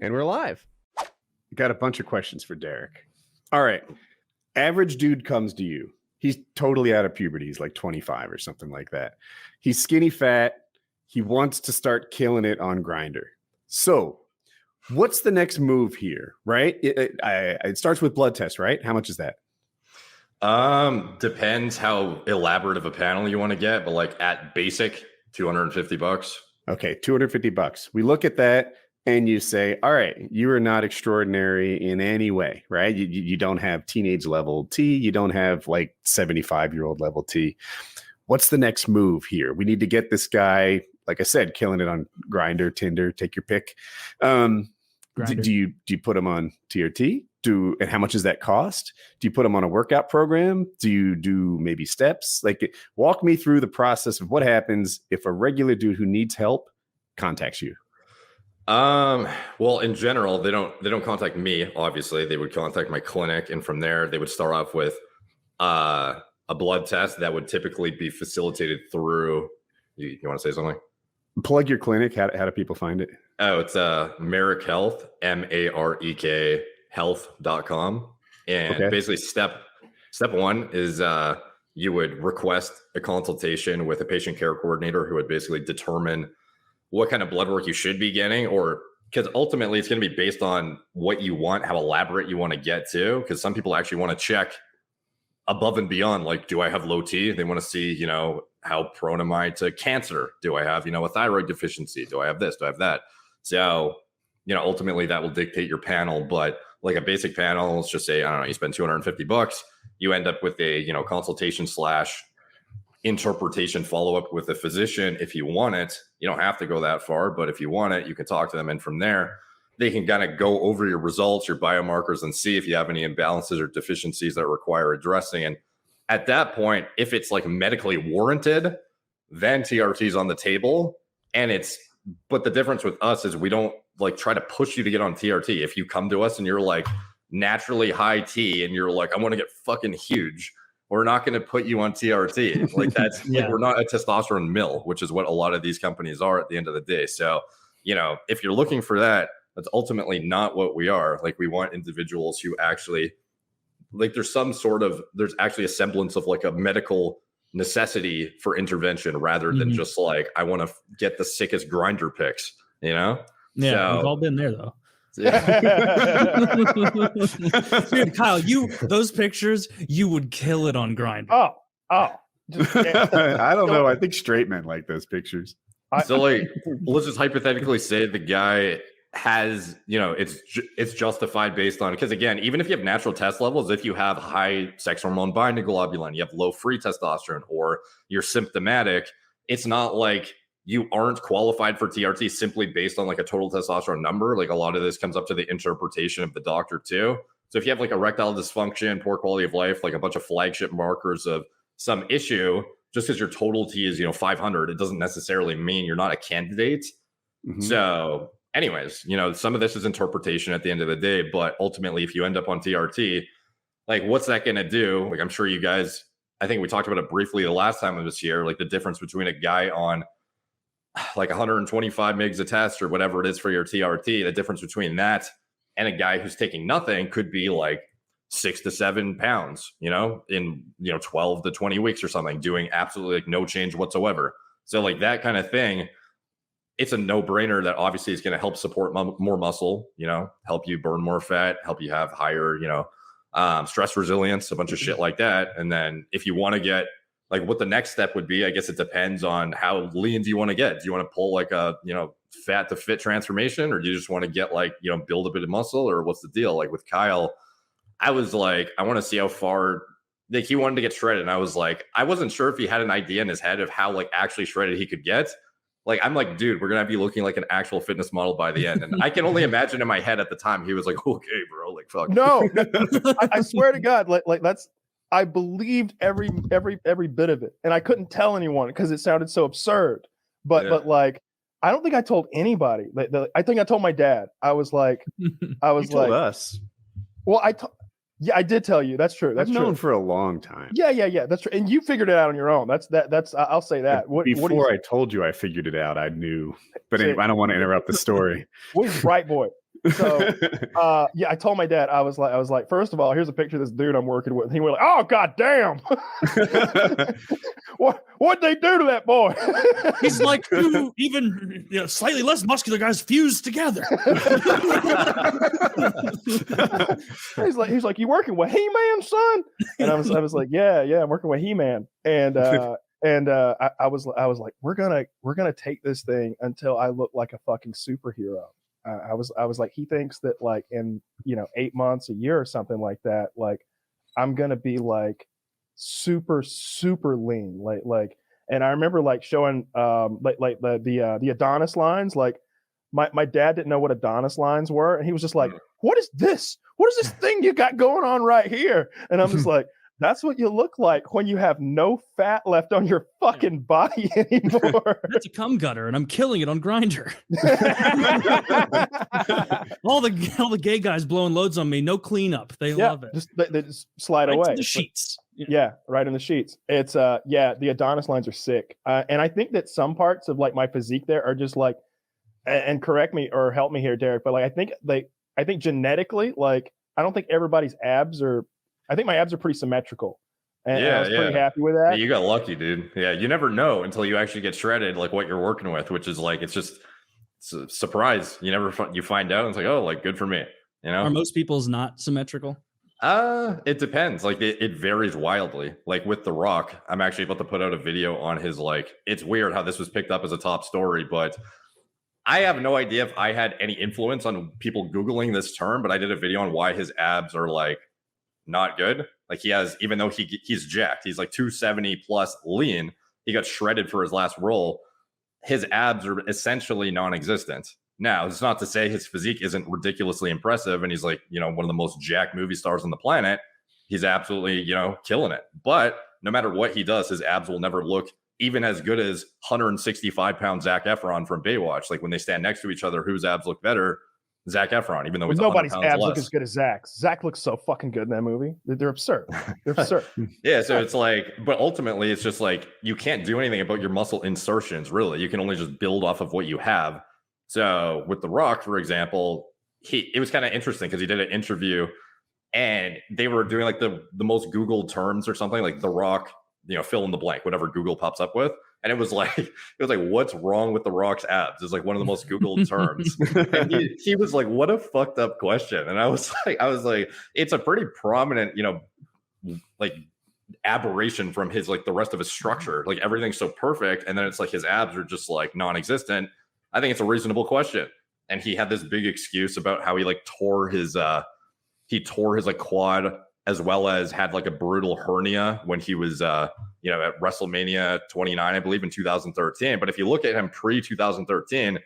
And we're live. Got a bunch of questions for Derek. All right. Average dude comes to you. He's totally out of puberty. He's like 25 or something like that. He's skinny fat. He wants to start killing it on Grindr. So what's the next move here, right? It starts with blood test, right? How much is that? Depends how elaborate of a panel you want to get, but like at basic, $250. Okay, $250. We look at that and you say, all right, you are not extraordinary in any way, right? You don't have teenage level T. You don't have like 75-year-old level T. What's the next move here? We need to get this guy, like I said, killing it on Grindr, Tinder, take your pick. Do you put him on TRT? And how much does that cost? Do you put them on a workout program? Do you do maybe steps? Like, walk me through the process of what happens if a regular dude who needs help contacts you. Well, in general, they don't contact me. Obviously, they would contact my clinic, and from there, they would start off with a blood test that would typically be facilitated through. You want to say something? Plug your clinic. How do people find it? Oh, it's Marek Health, MAREK health.com. And basically step one is you would request a consultation with a patient care coordinator who would basically determine what kind of blood work you should be getting, or because ultimately it's going to be based on what you want, how elaborate you want to get to. Because some people actually want to check above and beyond, like, do I have low T? They want to see, how prone am I to cancer? Do I have, a thyroid deficiency? Do I have this? Do I have that? So, ultimately that will dictate your panel. But like a basic panel, let's just say, I don't know, you spend $250, you end up with a, consultation / interpretation follow-up with a physician. If you want it, you don't have to go that far, but if you want it, you can talk to them. And from there, they can kind of go over your results, your biomarkers, and see if you have any imbalances or deficiencies that require addressing. And at that point, if it's like medically warranted, then TRT is on the table. But the difference with us is we don't like try to push you to get on TRT. If you come to us and you're like naturally high T and you're like, I want to get fucking huge, we're not going to put you on TRT. Like that's like, we're not a testosterone mill, which is what a lot of these companies are at the end of the day. So, if you're looking for that, that's ultimately not what we are. Like, we want individuals who actually like there's actually a semblance of like a medical necessity for intervention rather than just like, I want to get the sickest Grindr pics, Yeah, so, we've all been there though. Yeah. Dude, Kyle, those pictures, you would kill it on Grindr. Oh. I don't know. I think straight men like those pictures. So like, let's just hypothetically say the guy has, it's justified based on, because again, even if you have natural test levels, if you have high sex hormone binding globulin, you have low free testosterone, or you're symptomatic, it's not like you aren't qualified for TRT simply based on like a total testosterone number. Like, a lot of this comes up to the interpretation of the doctor too. So if you have like erectile dysfunction, poor quality of life, like a bunch of flagship markers of some issue, just because your total T is, 500, it doesn't necessarily mean you're not a candidate. Mm-hmm. So anyways, some of this is interpretation at the end of the day, but ultimately if you end up on TRT, like, what's that going to do? Like, I'm sure you guys, I think we talked about it briefly the last time of this year, like the difference between a guy on like 125 mgs a test or whatever it is for your TRT, the difference between that and a guy who's taking nothing could be like 6 to 7 pounds, in 12 to 20 weeks or something, doing absolutely like no change whatsoever. So like that kind of thing, it's a no-brainer that obviously is going to help support more muscle, help you burn more fat, help you have higher, stress resilience, a bunch of shit like that. And then if you want to get like what the next step would be, I guess it depends on how lean do you want to get. Do you want to pull like a, fat to fit transformation, or do you just want to get like, build a bit of muscle, or what's the deal? Like with Kyle, I was like, I want to see how far, like, he wanted to get shredded. And I was like, I wasn't sure if he had an idea in his head of how like actually shredded he could get. Like, I'm like, dude, we're going to have you looking like an actual fitness model by the end. And I can only imagine in my head at the time, he was like, okay, bro, like, fuck. No, I swear to God, like that's, I believed every bit of it, and I couldn't tell anyone because it sounded so absurd. But like, I don't think I told anybody. I think I told my dad. I was like, you told us. Well, I did tell you. That's true. That's I've true. known for a long time. Yeah. That's true. And you figured it out on your own. That's. I'll say that. Before I told you I figured it out, I knew. But anyway, I don't want to interrupt the story. He's a bright boy. So yeah, I told my dad, I was like, first of all, here's a picture of this dude I'm working with. He went like, oh god damn. What'd they do to that boy? He's like two even slightly less muscular guys fused together. he's like, you working with He-Man, son? And I was like, yeah, I'm working with He-Man. And I was like, we're gonna take this thing until I look like a fucking superhero. I was like, he thinks that like in 8 months, a year or something like that, like I'm gonna be like super lean, like. And I remember like showing like the Adonis lines. Like my dad didn't know what Adonis lines were, and he was just like, what is this? What is this thing you got going on right here? And I'm just like, that's what you look like when you have no fat left on your fucking body anymore. That's a cum gutter, and I'm killing it on Grindr. all the gay guys blowing loads on me, no cleanup. They love it. They just slide right away. to the sheets. Yeah, right in the sheets. It's the Adonis lines are sick. And I think that some parts of like my physique there are just like, and correct me or help me here, Derek, but like I think genetically, like I don't think everybody's abs are. I think my abs are pretty symmetrical. And I was pretty happy with that. Yeah, you got lucky, dude. Yeah, you never know until you actually get shredded, like what you're working with, which is like it's a surprise. You find out, and it's like, oh, like good for me. Are most people's not symmetrical? It depends. Like it varies wildly. Like with The Rock, I'm actually about to put out a video on his like. It's weird how this was picked up as a top story, but I have no idea if I had any influence on people Googling this term. But I did a video on why his abs are like not good. Like he has, even though he's jacked, he's like 270 plus lean. He got shredded for his last role. His abs are essentially non-existent. Now, it's not to say his physique isn't ridiculously impressive, and he's like, one of the most jacked movie stars on the planet. He's absolutely, killing it. But no matter what he does, his abs will never look even as good as 165-pound Zac Efron from Baywatch. Like when they stand next to each other, whose abs look better? Zac Efron, even though he's nobody's abs less. look as good as Zach's. Zach looks so fucking good in that movie. They're absurd. They're absurd. Yeah, so it's like, but ultimately, it's just like you can't do anything about your muscle insertions. Really, you can only just build off of what you have. So with The Rock, for example, it was kind of interesting because he did an interview, and they were doing like the most Googled terms or something, like The Rock, fill in the blank, whatever Google pops up with. And it was like, what's wrong with The Rock's abs? It's like one of the most Googled terms. And he was like, what a fucked up question. And I was like, it's a pretty prominent, like aberration from his, like the rest of his structure. Like everything's so perfect. And then it's like his abs are just like non-existent. I think it's a reasonable question. And he had this big excuse about how he like tore his like quad, as well as had like a brutal hernia when he was, at WrestleMania 29, I believe, in 2013. But if you look at him pre-2013,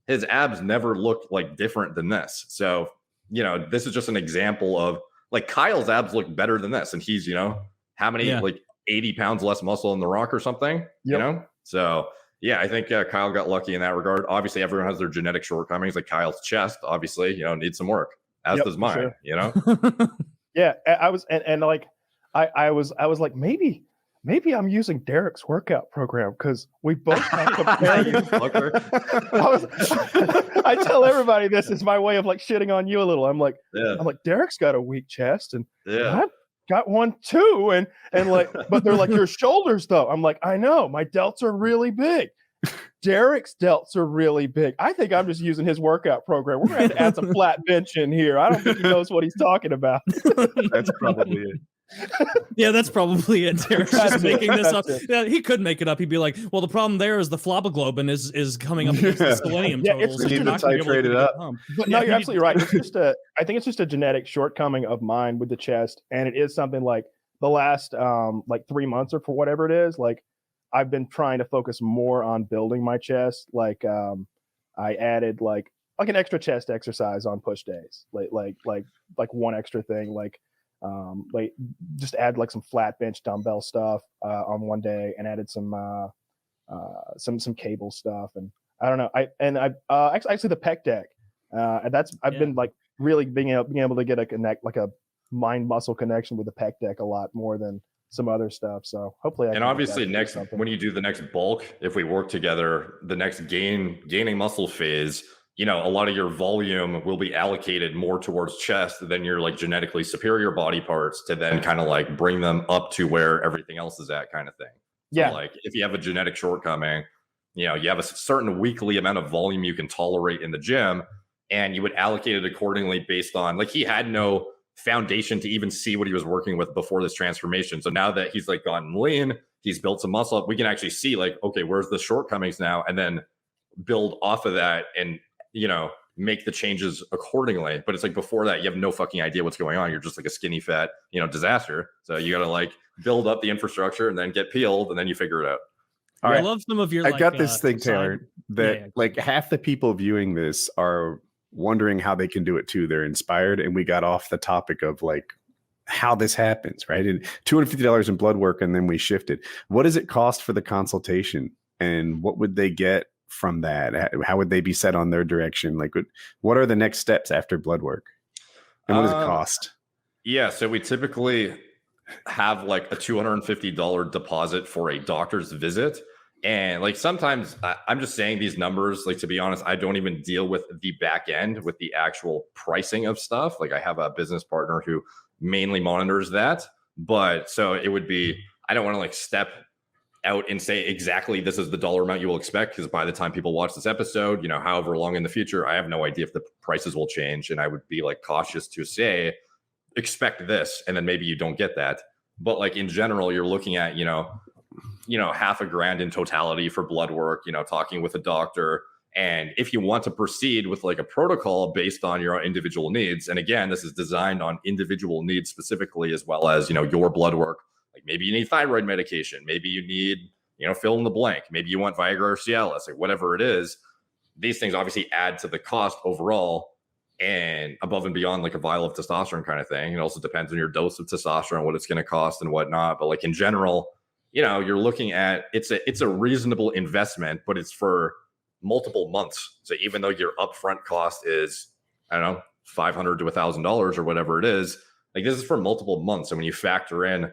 his abs never looked like different than this. So, this is just an example of like Kyle's abs look better than this. And he's, how many, like 80 pounds less muscle in The Rock or something, So, yeah, I think Kyle got lucky in that regard. Obviously, everyone has their genetic shortcomings. Like Kyle's chest, obviously, needs some work, as does mine, Yeah, I was, and like, I was like, maybe I'm using Derek's workout program because we both have competitive. I tell everybody this is my way of like shitting on you a little. I'm like, Derek's got a weak chest, and I've got one too, and like, but they're like, your shoulders though. I'm like, I know, my delts are really big. Derek's delts are really big. I think I'm just using his workout program. We're gonna have to add some flat bench in here. I don't think he knows what he's talking about. That's probably it. Yeah, that's probably it. Derek's just making this up. Yeah, he could make it up. He'd be like, well, the problem there is the phleboglobin is coming up against the selenium totals. Need to titrate it up. But no, you're absolutely right. It's just I think it's just a genetic shortcoming of mine with the chest. And it is something like the last like 3 months or for whatever it is, like I've been trying to focus more on building my chest. Like I added like an extra chest exercise on push days. Like one extra thing, like just add like some flat bench dumbbell stuff on one day, and added some cable stuff, and I don't know. Actually the pec deck. I've been like really being able to get a mind muscle connection with the pec deck a lot more than some other stuff. So hopefully, and obviously when you do the next bulk, if we work together, the next gaining muscle phase, a lot of your volume will be allocated more towards chest than your like genetically superior body parts to then kind of like bring them up to where everything else is at, kind of thing. So Yeah. like if you have a genetic shortcoming, you have a certain weekly amount of volume you can tolerate in the gym, and you would allocate it accordingly based on like he had no foundation to even see what he was working with before this transformation. So now that he's like gotten lean, he's built some muscle up, we can actually see like, okay, where's the shortcomings now, and then build off of that and make the changes accordingly. But it's like before that, you have no fucking idea what's going on. You're just like a skinny fat, disaster. So you got to like build up the infrastructure and then get peeled, and then you figure it out. All right. I love some of your. I got this thing, Taylor, that like half the people viewing this are wondering how they can do it too. They're inspired, and we got off the topic of like how this happens, right? And $250 in blood work, and then we shifted. What does it cost for the consultation, and what would they get from that? How would they be set on their direction? Like, what are the next steps after blood work, and what does it cost? Yeah, so we typically have like a $250 deposit for a doctor's visit. And like sometimes I'm just saying these numbers, like to be honest, I don't even deal with the back end with the actual pricing of stuff. Like I have a business partner who mainly monitors that. But so it would be, I don't want to like step out and say exactly this is the dollar amount you will expect, because by the time people watch this episode, however long in the future, I have no idea if the prices will change. And I would be like cautious to say, expect this, and then maybe you don't get that. But like in general, you're looking at, $500,000 in totality for blood work, talking with a doctor. And if you want to proceed with like a protocol based on your individual needs, and again, this is designed on individual needs specifically, as well as, your blood work. Like maybe you need thyroid medication, maybe you need, fill in the blank, maybe you want Viagra or Cialis, like whatever it is. These things obviously add to the cost overall, and above and beyond like a vial of testosterone kind of thing. It also depends on your dose of testosterone, what it's going to cost and whatnot. But like in general, you're looking at it's a reasonable investment, but it's for multiple months. So even though your upfront cost is, I don't know, $500 to $1,000 or whatever it is, like this is for multiple months. And when you factor in,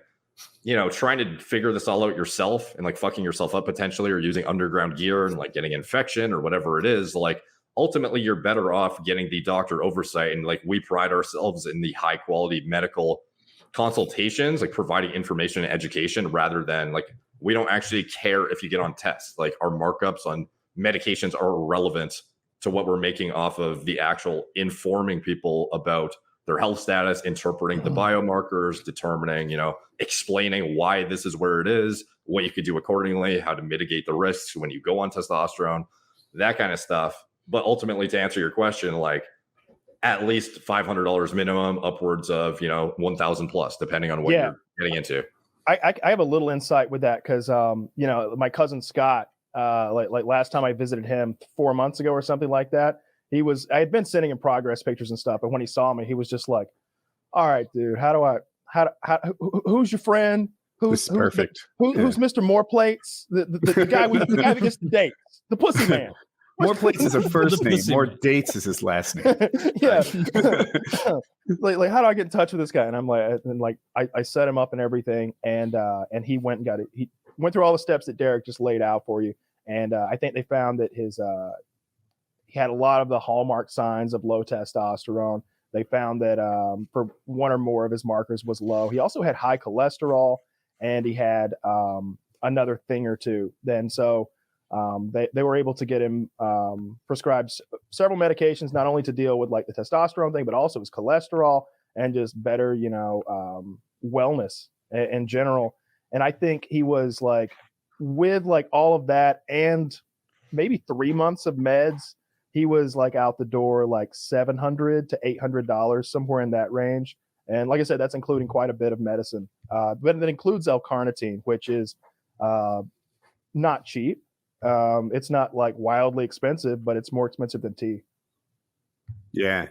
trying to figure this all out yourself and like fucking yourself up potentially, or using underground gear and like getting infection or whatever it is, like ultimately you're better off getting the doctor oversight. And like we pride ourselves in the high quality medical consultations, like providing information and education, rather than like, we don't actually care if you get on tests. Like our markups on medications are irrelevant to what we're making off of the actual informing people about their health status, interpreting the biomarkers, determining, explaining why this is where it is, what you could do accordingly, how to mitigate the risks when you go on testosterone, that kind of stuff. But ultimately, to answer your question, like at least $500 minimum, upwards of, 1,000 plus, depending on what you're getting into. I have a little insight with that because, my cousin Scott, like last time I visited him 4 months ago or something like that, I had been sending him progress pictures and stuff. And when he saw me, he was just like, all right, dude, who's your friend? Who's perfect? Who's Mr. More Plates? The guy who gets the dates, the pussy man. More Plates is a first name. More Dates is his last name. Yeah. like, how do I get in touch with this guy? And I'm like, I set him up and everything. And he went and got it. He went through all the steps that Derek just laid out for you. And I think they found that he had a lot of the hallmark signs of low testosterone. They found that for one or more of his markers was low. He also had high cholesterol, and he had another thing or two. Then so they were able to get him prescribed several medications, not only to deal with like the testosterone thing, but also his cholesterol and just better, wellness in general. And I think he was like, with like all of that and maybe 3 months of meds, he was like out the door like $700 to $800, somewhere in that range. And like I said, that's including quite a bit of medicine. But that includes L-carnitine, which is not cheap. It's not like wildly expensive, but it's more expensive than tea. Yeah,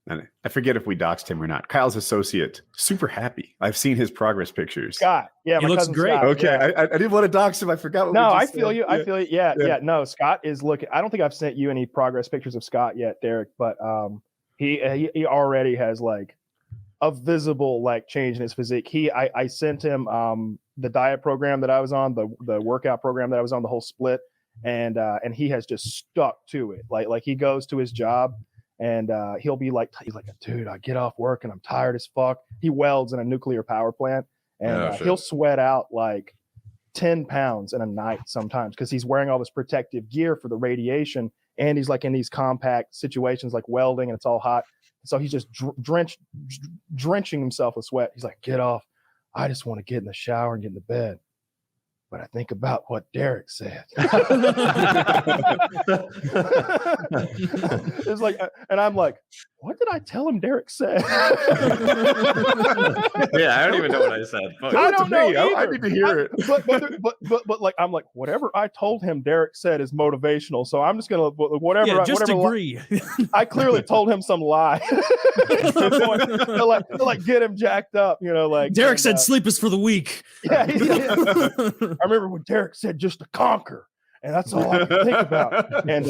I forget if we doxed him or not. Kyle's associate, super happy. I've seen his progress pictures. Scott, yeah, he looks great. Scott, okay, yeah. I didn't want to dox him. I forgot. No, I feel you. I feel you. Yeah. No, Scott is looking. I don't think I've sent you any progress pictures of Scott yet, Derek. But he already has like a visible like change in his physique. I sent him the diet program that I was on, the workout program that I was on, the whole split, and he has just stuck to it. Like he goes to his job and he'll be like, he's like, dude, I get off work and I'm tired as fuck. He welds in a nuclear power plant, and he'll sweat out like 10 pounds in a night sometimes because he's wearing all this protective gear for the radiation, and he's like in these compact situations like welding, and it's all hot. So he's just drenching himself with sweat. He's like, get off. I just want to get in the shower and get into bed. But I think about what Derek said. It's like, and I'm like, what did I tell him Derek said? Yeah, I don't even know what I said. Fuck. I don't know either. I need to hear it. But like, I'm like, whatever I told him Derek said is motivational. So I'm just gonna whatever. Just whatever agree. I clearly told him some lie to like get him jacked up. You know, like Derek said, sleep is for the weak. Yeah, I remember when Derek said just to conquer, and that's all I can think about. And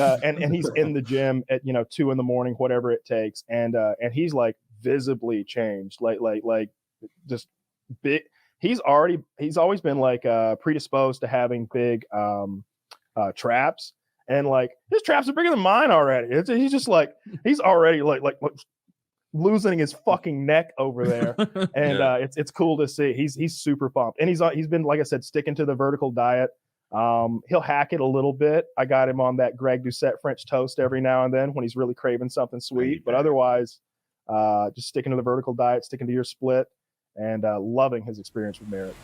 he's in the gym at 2 a.m, whatever it takes, and he's like visibly changed, like just big. He's always been like predisposed to having big traps, and like his traps are bigger than mine already. He's just like he's already like losing his fucking neck over there, and it's cool to see. He's super pumped, and he's been, like I said, sticking to the vertical diet. He'll hack it a little bit. I got him on that Greg Doucette French toast every now and then when he's really craving something sweet, but otherwise just sticking to the vertical diet, sticking to your split, and loving his experience with Merritt.